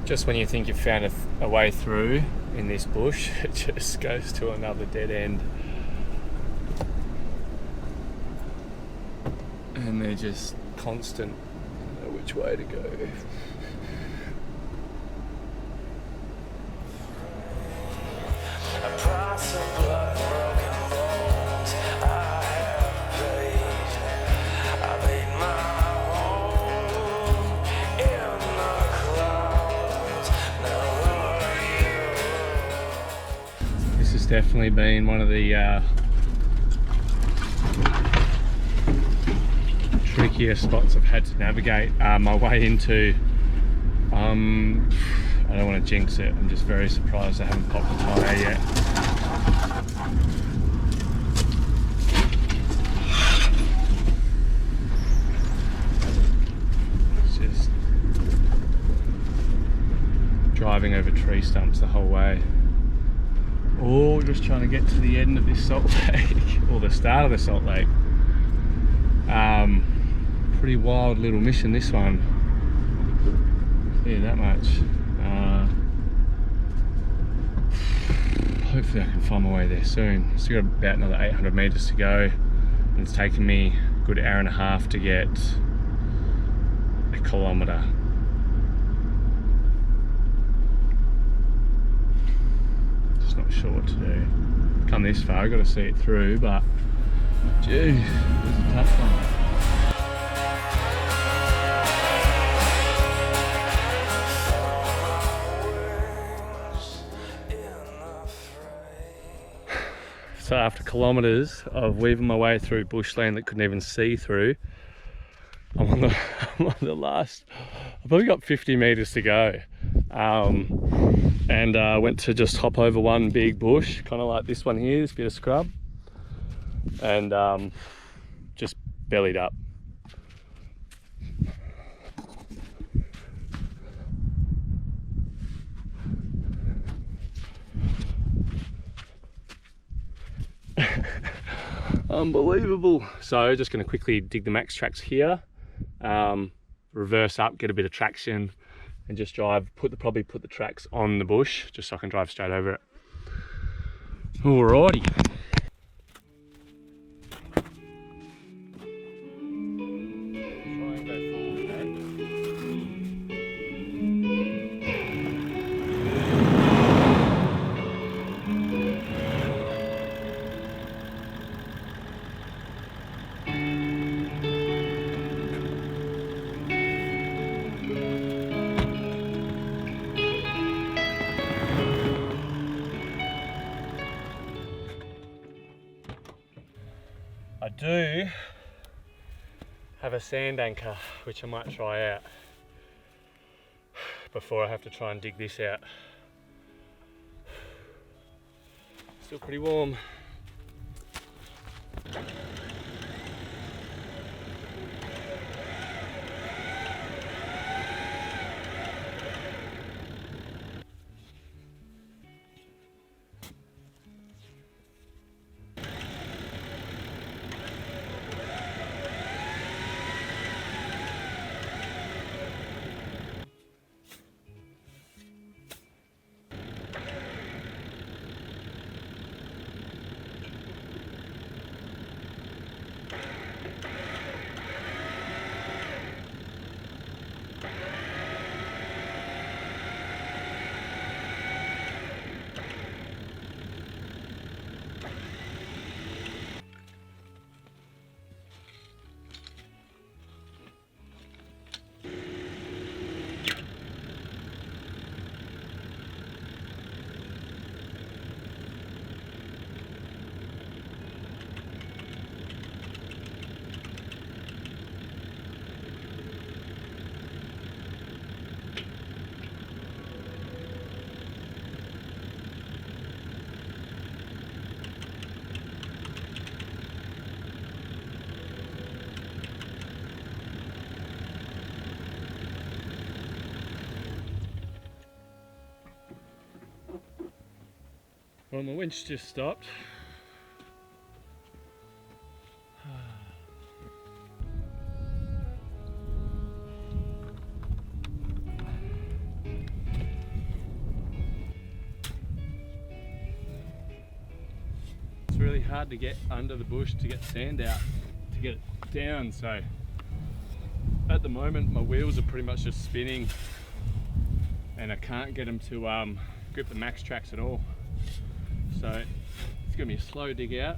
Just when you think you've found a way through in this bush, it just goes to another dead end. And they're just constant. I don't know which way to go. This has definitely been one of the trickier spots I've had to navigate my way into. I don't want to jinx it, I'm just very surprised I haven't popped a tyre yet. It's just driving over tree stumps the whole way. Or just trying to get to the end of this salt lake, or the start of the salt lake. Pretty wild little mission, this one. Yeah, that much. Hopefully I can find my way there soon. Still got about another 800 meters to go, and it's taken me a good hour and a half to get a kilometer. Just not sure what to do. Come this far, I've got to see it through, but geez, this is a tough one. So after kilometres of weaving my way through bushland that couldn't even see through, I'm on the last, I've probably got 50 metres to go. And went to just hop over one big bush, kind of like this one here, this bit of scrub, and just bellied up. Unbelievable. So just going to quickly dig the max tracks here, reverse up, get a bit of traction, and just drive, probably put the tracks on the bush just so I can drive straight over it. Alrighty. I do have a sand anchor which I might try out before I have to try and dig this out. Still pretty warm. Well, my winch just stopped. really hard to get under the bush to get sand out, to get it down. So at the moment my wheels are pretty much just spinning and I can't get them to grip the max tracks at all. So it's gonna be a slow dig out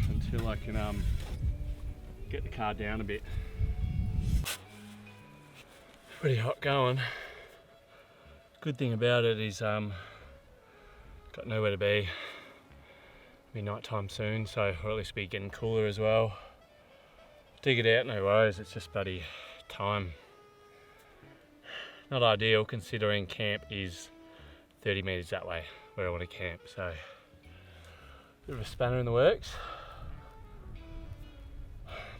until I can get the car down a bit. Pretty hot going. Good thing about it is got nowhere to be. It'll be night time soon, so or at least be getting cooler as well. Dig it out, no worries, it's just bloody time. Not ideal considering camp is 30 metres that way where I want to camp, so bit of a spanner in the works.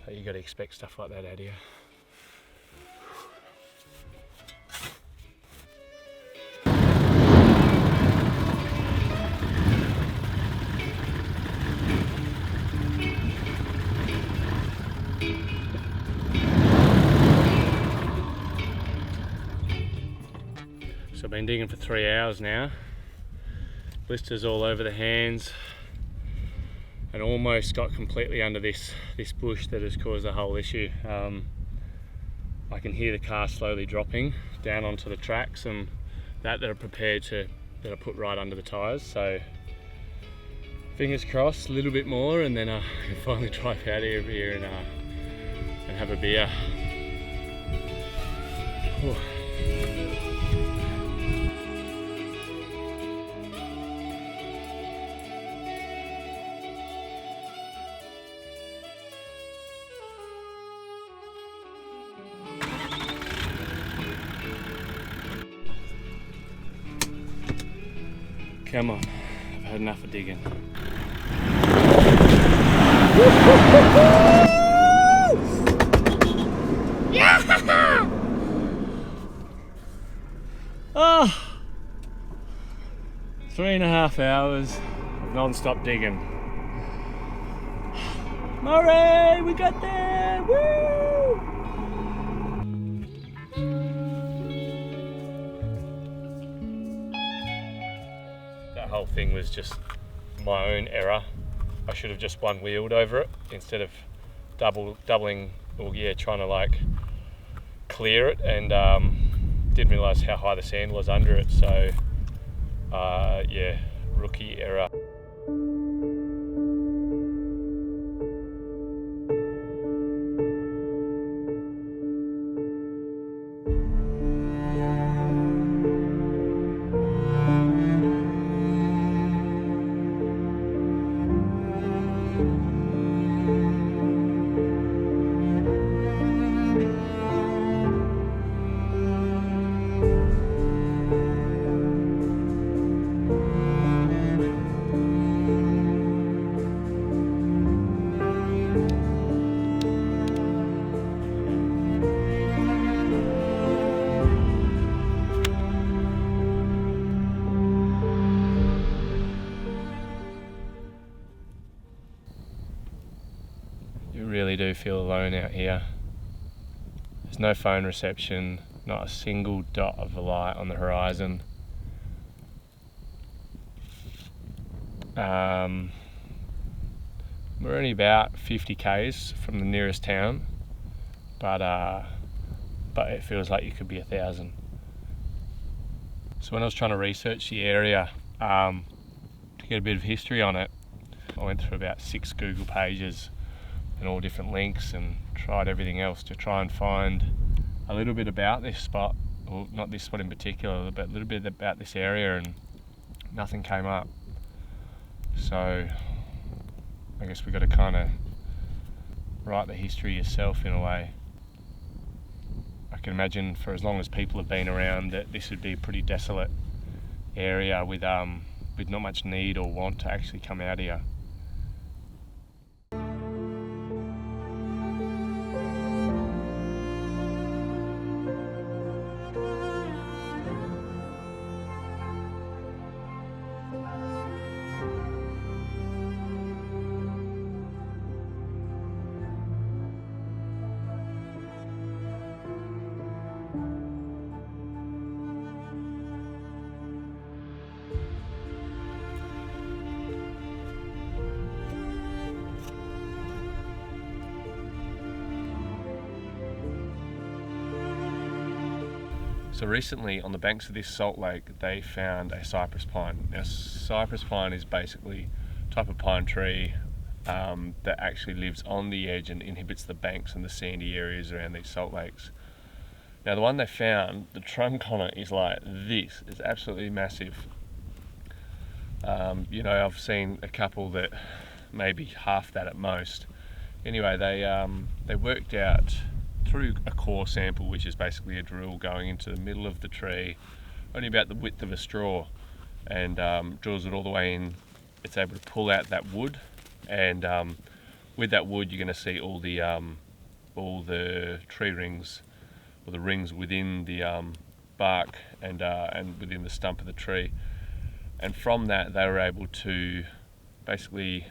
But you got to expect stuff like that out here. So I've been digging for 3 hours now. Blisters all over the hands and almost got completely under this bush that has caused the whole issue. I can hear the car slowly dropping down onto the tracks and that are prepared to, that I put right under the tyres. So fingers crossed, a little bit more and then I can finally drive out of here and have a beer. Whew. Come on, I've had enough of digging. Oh, 3.5 hours of non-stop digging. Murray, we got there! Woo! That whole thing was just my own error. I should have just one-wheeled over it instead of doubling, or yeah, trying to like clear it, and didn't realise how high the sand was under it. So yeah, rookie error. You really do feel alone out here. There's no phone reception, not a single dot of a light on the horizon. We're only about 50 k's from the nearest town, but it feels like you could be 1,000. So when I was trying to research the area to get a bit of history on it, I went through about 6 Google pages and all different links and tried everything else to try and find a little bit about this spot, or not this spot in particular, but a little bit about this area, and nothing came up. So I guess we've got to kind of write the history yourself in a way. I can imagine for as long as people have been around that this would be a pretty desolate area with not much need or want to actually come out here. So recently on the banks of this salt lake, they found a cypress pine. Now cypress pine is basically a type of pine tree that actually lives on the edge and inhibits the banks and the sandy areas around these salt lakes. Now the one they found, the trunk on it is like this. It's absolutely massive. You know, I've seen a couple that maybe half that at most. Anyway, they worked out through a core sample, which is basically a drill going into the middle of the tree, only about the width of a straw, and drills it all the way in. It's able to pull out that wood, and with that wood you're going to see all the tree rings, or the rings within the bark and within the stump of the tree. And from that they were able to basically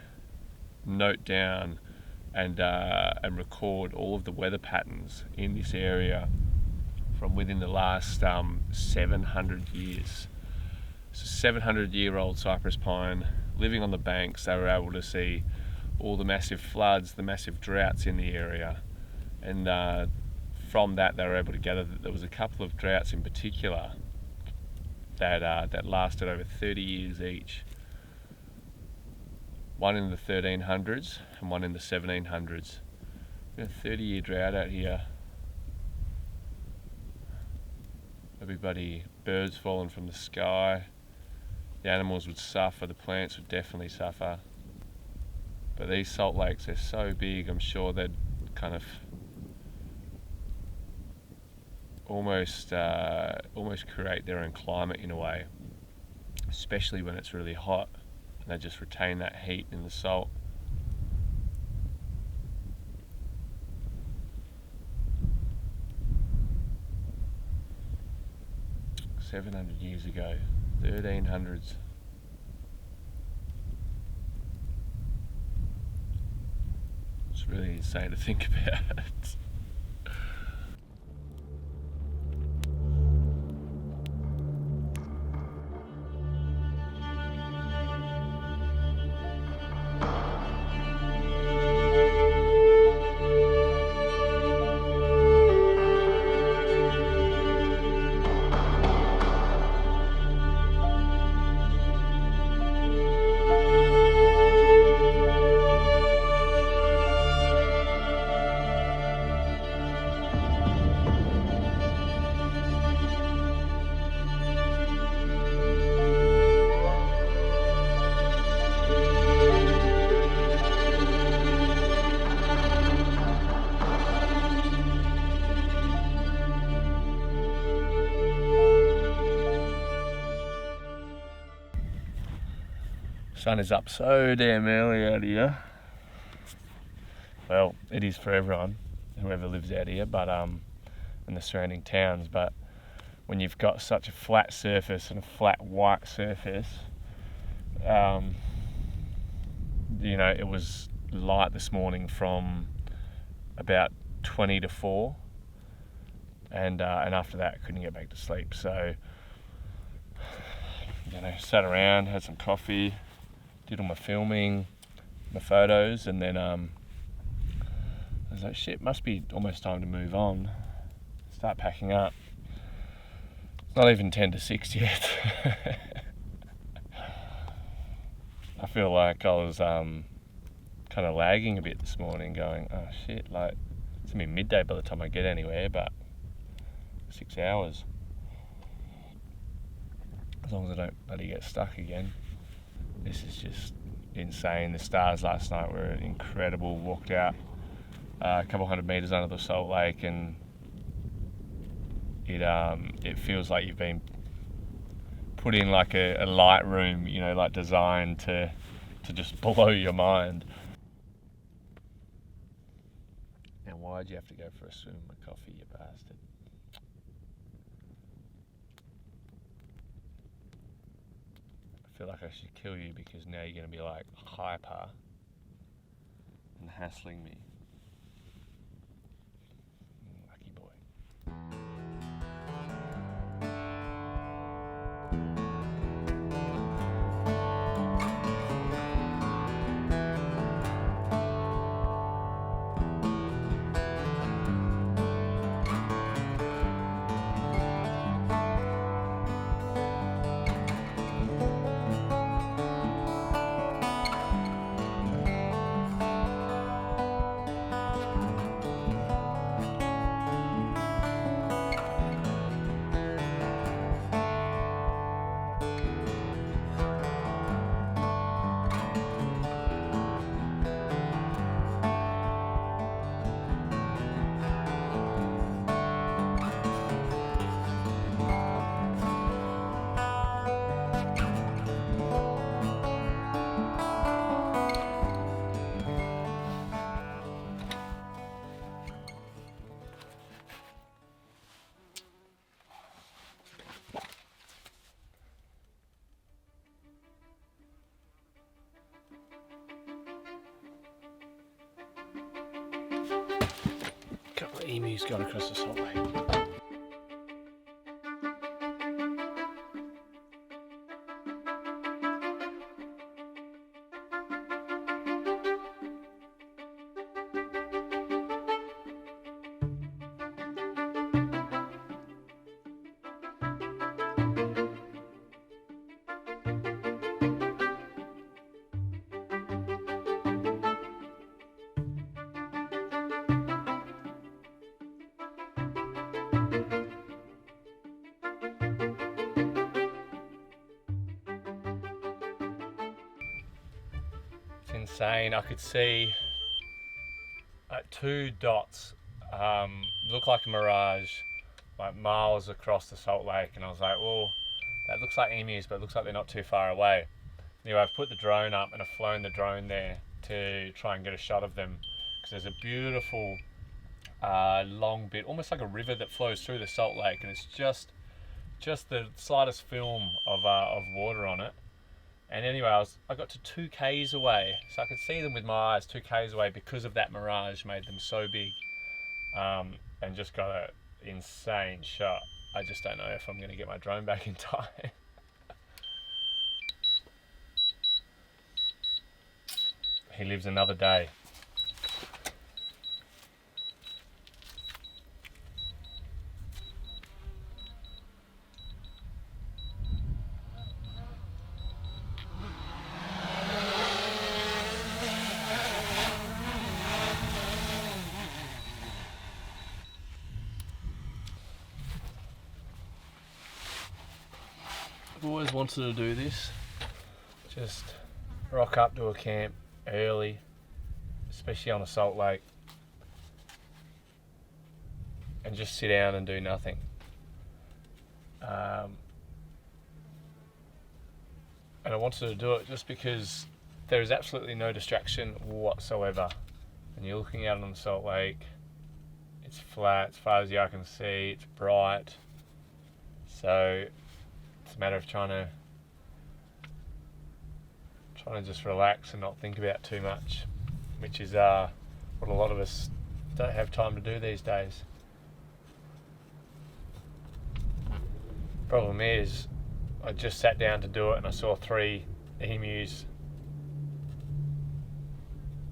note down and record all of the weather patterns in this area from within the last 700 years. So 700-year-old cypress pine living on the banks. They were able to see all the massive floods, the massive droughts in the area, and from that they were able to gather that there was a couple of droughts in particular that lasted over 30 years each. One in the 1300s and one in the 1700s. A 30-year drought out here. Everybody, birds falling from the sky. The animals would suffer, the plants would definitely suffer. But these salt lakes, they're so big, I'm sure they'd kind of almost create their own climate in a way, especially when it's really hot. They just retain that heat in the salt. $700 years ago, 1300s. It's really insane to think about. Sun is up so damn early out here. Well, it is for everyone, whoever lives out here, but and the surrounding towns. But when you've got such a flat surface and a flat white surface, you know, it was light this morning from about 20 to 4, and after that I couldn't get back to sleep. So, you know, sat around, had some coffee, did all my filming, my photos, and then I was like, shit, must be almost time to move on. Start packing up. It's not even 10 to 6 yet. I feel like I was kind of lagging a bit this morning, going, oh shit, like it's gonna be midday by the time I get anywhere, but 6 hours. As long as I don't bloody get stuck again. This is just insane. The stars last night were incredible. Walked out a couple hundred meters under the salt lake, and it feels like you've been put in like a light room, you know, like designed to just blow your mind. Now, why'd you have to go for a swim with coffee, you bastard? I feel like I should kill you because now you're going to be like hyper and hassling me. Lucky boy. emus got across the salt lake. It's insane. I could see two dots look like a mirage, like miles across the salt lake, and I was like, well, that looks like emus, but it looks like they're not too far away. Anyway, I've put the drone up and I've flown the drone there to try and get a shot of them, because there's a beautiful long bit, almost like a river that flows through the salt lake, and it's just the slightest film of water on it. And anyway, I got to 2 k's away, so I could see them with my eyes 2 k's away because of that mirage made them so big, and just got an insane shot. I just don't know if I'm going to get my drone back in time. He lives another day. I've always wanted to do this. Just rock up to a camp early, especially on a salt lake, and just sit down and do nothing. And I wanted to do it just because there is absolutely no distraction whatsoever. And you're looking out on the salt lake, it's flat as far as the eye can see, it's bright. So it's a matter of trying to just relax and not think about too much, which is what a lot of us don't have time to do these days. Problem is, I just sat down to do it and I saw 3 emus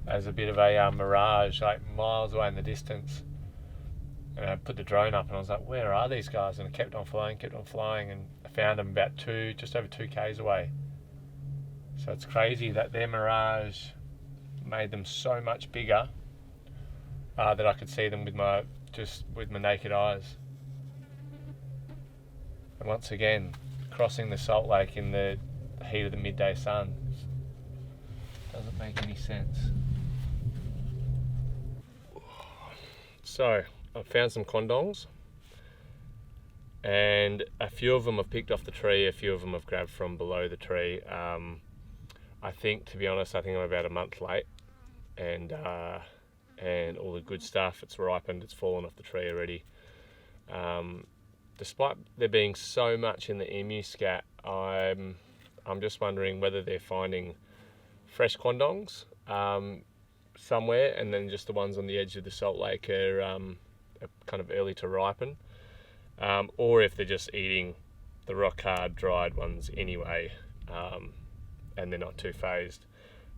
as a bit of a mirage, like miles away in the distance. And I put the drone up and I was like, where are these guys? And I kept on flying, and I found them about just over 2 k's away. So it's crazy that their mirage made them so much bigger that I could see them with my naked eyes. And once again, crossing the salt lake in the heat of the midday sun doesn't make any sense. So I found some condongs, and a few of them I've picked off the tree, a few of them I've grabbed from below the tree. I think, to be honest, I'm about a month late, and all the good stuff, it's ripened, it's fallen off the tree already. Despite there being so much in the emu scat, I'm just wondering whether they're finding fresh condongs somewhere, and then just the ones on the edge of the salt lake are kind of early to ripen, or if they're just eating the rock hard dried ones anyway, and they're not too phased.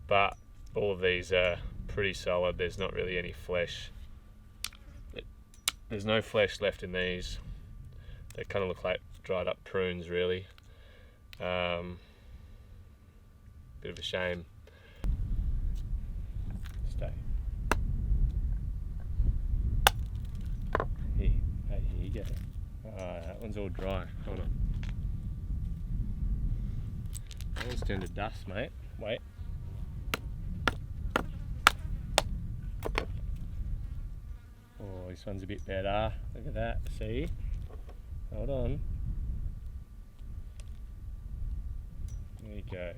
But all of these are pretty solid. There's not really any flesh. There's no flesh left in these. They kind of look like dried up prunes, really. Bit of a shame. Stay. Here you go. That one's all dry. Hold on. That one's turned to dust, mate. Wait. Oh, this one's a bit better. Look at that. See? Hold on. There you go.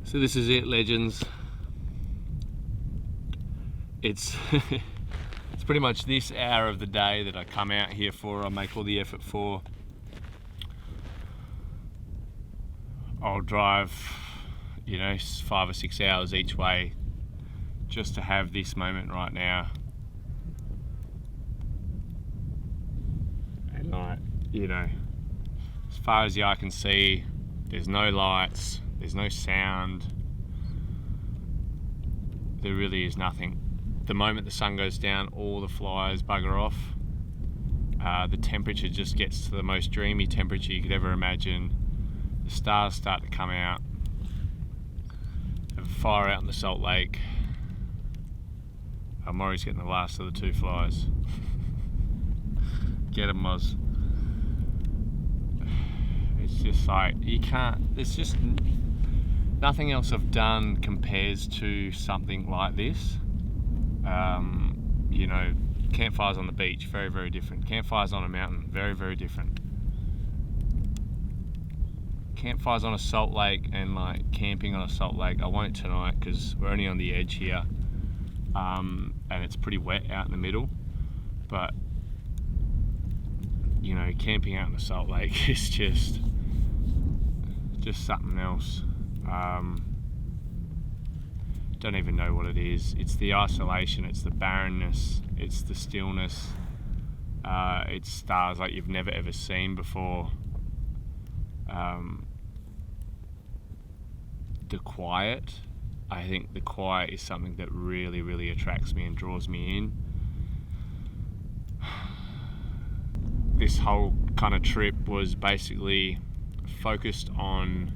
So this is it, legends. It's it's pretty much this hour of the day that I come out here for, I make all the effort for. I'll drive, you know, 5 or 6 hours each way just to have this moment right now. And like, you know, as far as the eye can see, there's no lights, there's no sound, there really is nothing. The moment the sun goes down, all the flies bugger off. The temperature just gets to the most dreamy temperature you could ever imagine. The stars start to come out. Have a fire out in the Salt Lake. Maury's getting the last of the 2 flies. Get 'em, Moz. It's just like, you can't, there's just nothing else I've done compares to something like this. You know, campfires on the beach, very, very different. Campfires on a mountain, very, very different. Campfires on a salt lake and like camping on a salt lake, I won't tonight because we're only on the edge here, and it's pretty wet out in the middle, but you know, camping out in the Salt Lake is just something else. Don't even know what it is. It's the isolation, it's the barrenness, it's the stillness, it's stars like you've never ever seen before. The quiet, I think the quiet is something that really, really attracts me and draws me in. This whole kind of trip was basically focused on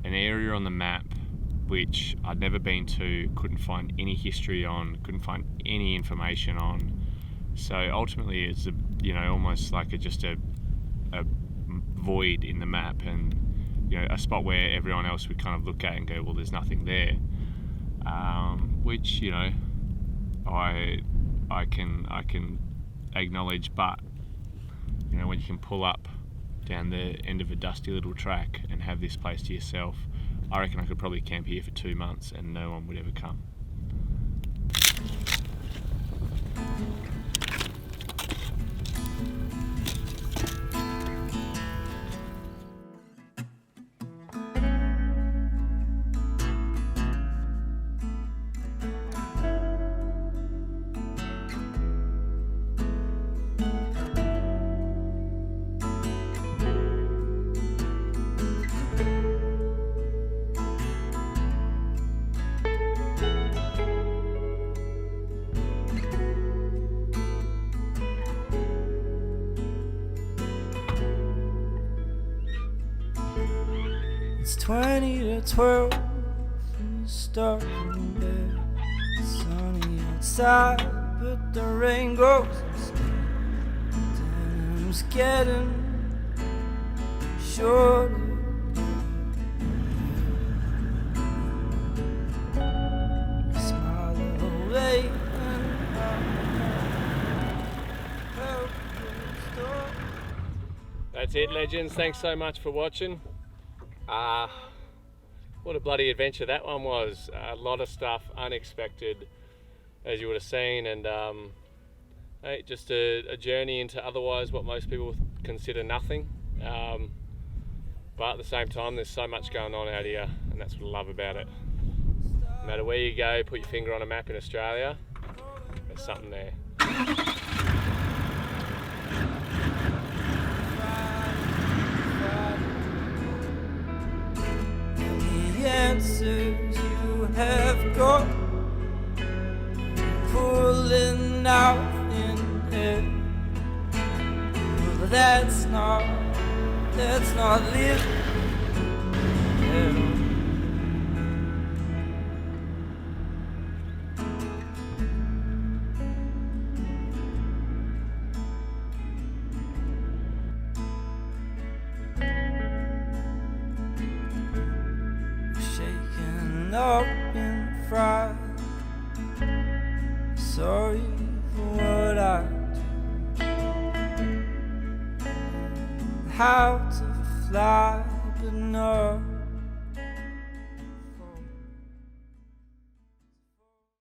an area on the map which I'd never been to, couldn't find any history on, couldn't find any information on. So ultimately it's almost like just a void in the map, and a spot where everyone else would kind of look at and go, well, there's nothing there, which I can acknowledge. But when you can pull up down the end of a dusty little track and have this place to yourself, I reckon I could probably camp here for 2 months and no one would ever come. It's 20 to 12, and it's dark in bed. It's sunny outside, but the rain goes instead. Time's getting shorter. I smile away and That's it, legends. Thanks so much for watching. What a bloody adventure that one was. A lot of stuff unexpected, as you would have seen, and hey, just a journey into otherwise what most people consider nothing, but at the same time there's so much going on out here, and that's what I love about it. No matter where you go, put your finger on a map in Australia, there's something there. Answers you have got, pulling out in it. Well, that's not living. Up in fright, sorry for what I do. How to fly, but no.